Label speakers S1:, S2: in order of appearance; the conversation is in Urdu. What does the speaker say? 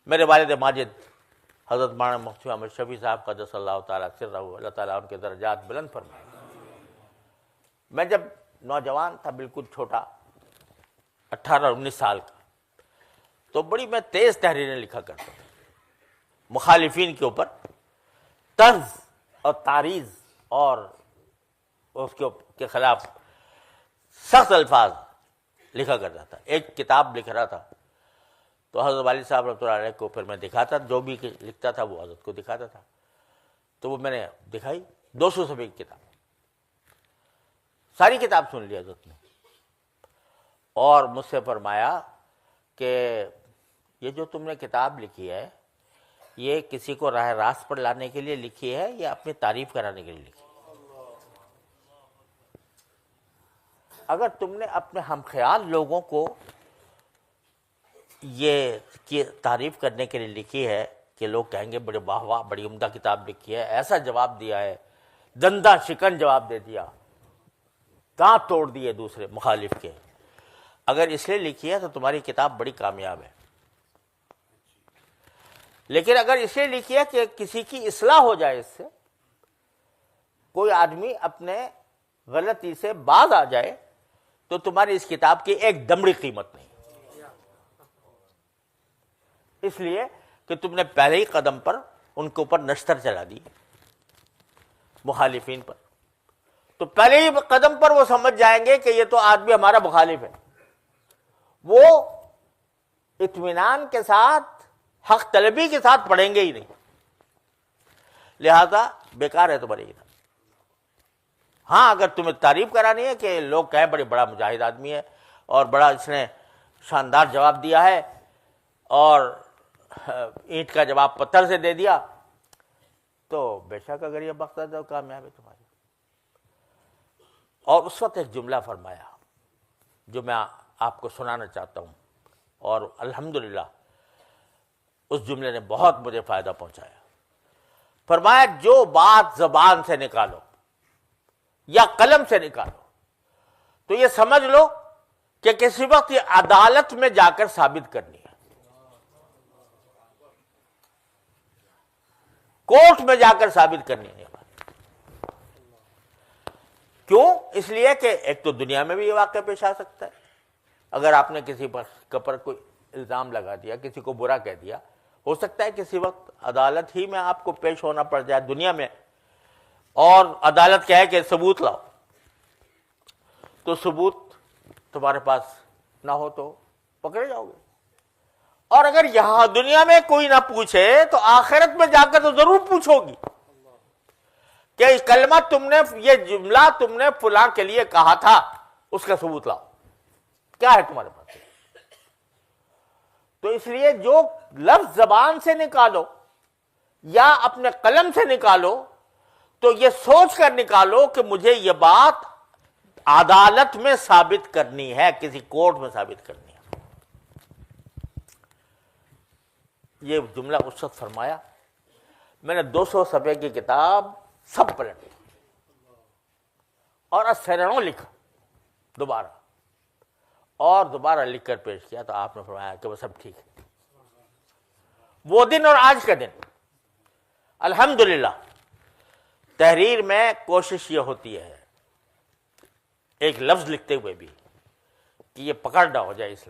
S1: میرے والد ماجد حضرت مولانا مفتی احمد شفیع صاحب قدس اللہ تعالیٰ سرہ، اللہ تعالیٰ ان کے درجات بلند فرمائے. میں جب نوجوان تھا، بالکل چھوٹا، 18-19 سال کا، تو بڑی میں تیز تحریریں لکھا کرتا تھا مخالفین کے اوپر، طنز اور تعریض اور اس کے خلاف سخت الفاظ لکھا کرتا تھا. ایک کتاب لکھ رہا تھا تو حضرت والد صاحب رحمۃ اللہ علیہ کو پھر میں دکھاتا، جو بھی لکھتا تھا وہ حضرت کو دکھاتا تھا. تو وہ میں نے دکھائی 200 صفحے کی کتاب، ساری کتاب سن لی حضرت نے، اور مجھ سے فرمایا کہ یہ جو تم نے کتاب لکھی ہے یہ کسی کو راہ راست پر لانے کے لیے لکھی ہے یا اپنی تعریف کرانے کے لیے لکھی ہے؟ اگر تم نے اپنے ہم خیال لوگوں کو یہ تعریف کرنے کے لیے لکھی ہے کہ لوگ کہیں گے بڑے واہ واہ بڑی عمدہ کتاب لکھی ہے، ایسا جواب دیا ہے، دندہ شکن جواب دے دیا، دانت توڑ دیے دوسرے مخالف کے، اگر اس لیے لکھی ہے تو تمہاری کتاب بڑی کامیاب ہے. لیکن اگر اس لیے لکھی ہے کہ کسی کی اصلاح ہو جائے، اس سے کوئی آدمی اپنے غلطی سے باز آ جائے، تو تمہاری اس کتاب کی ایک دمڑی قیمت نہیں، اس لیے کہ تم نے پہلے ہی قدم پر ان کے اوپر نشتر چلا دی مخالفین پر. تو پہلے ہی قدم پر وہ سمجھ جائیں گے کہ یہ تو آدمی ہمارا مخالف ہے، وہ اطمینان کے ساتھ حق طلبی کے ساتھ پڑھیں گے ہی نہیں، لہذا بیکار ہے تمہاری کتاب. ہاں اگر تمہیں تعریف کرانی ہے کہ لوگ کہیں بڑے بڑا مجاہد آدمی ہے اور بڑا اس نے شاندار جواب دیا ہے اور اینٹ کا جواب پتھر سے دے دیا، تو بے شک اگر یہ مقصد ہے تو کامیاب ہے تمہاری. اور اس وقت ایک جملہ فرمایا جو میں آپ کو سنانا چاہتا ہوں، اور الحمدللہ اس جملے نے بہت مجھے فائدہ پہنچایا. فرمایا جو بات زبان سے نکالو یا قلم سے نکالو تو یہ سمجھ لو کہ کسی وقت یہ عدالت میں جا کر ثابت کرنی ہے، کورٹ میں جا کر ثابت کرنی ہے. کیوں؟ اس لیے کہ ایک تو دنیا میں بھی یہ واقعہ پیش آ سکتا ہے، اگر آپ نے کسی پر کوئی الزام لگا دیا، کسی کو برا کہہ دیا، ہو سکتا ہے کسی وقت عدالت ہی میں آپ کو پیش ہونا پڑ جائے دنیا میں، اور عدالت کہے کہ ثبوت لاؤ، تو ثبوت تمہارے پاس نہ ہو تو پکڑے جاؤ گے. اور اگر یہاں دنیا میں کوئی نہ پوچھے تو آخرت میں جا کر تو ضرور پوچھو گی کہ کلمہ تم نے، یہ جملہ تم نے فلاں کے لیے کہا تھا، اس کا ثبوت لاؤ، کیا ہے تمہارے پاس. تو اس لیے جو لفظ زبان سے نکالو یا اپنے قلم سے نکالو تو یہ سوچ کر نکالو کہ مجھے یہ بات عدالت میں ثابت کرنی ہے، کسی کورٹ میں ثابت کرنی ہے. یہ جملہ اس وقت فرمایا، میں نے 200 صفحے کی کتاب سب پلٹ اور اسروں لکھا دوبارہ، اور دوبارہ لکھ کر پیش کیا، تو آپ نے فرمایا کہ وہ سب ٹھیک ہے. وہ دن اور آج کا دن الحمدللہ تحریر میں کوشش یہ ہوتی ہے ایک لفظ لکھتے ہوئے بھی کہ یہ پکڑ نہ ہو جائے اسلام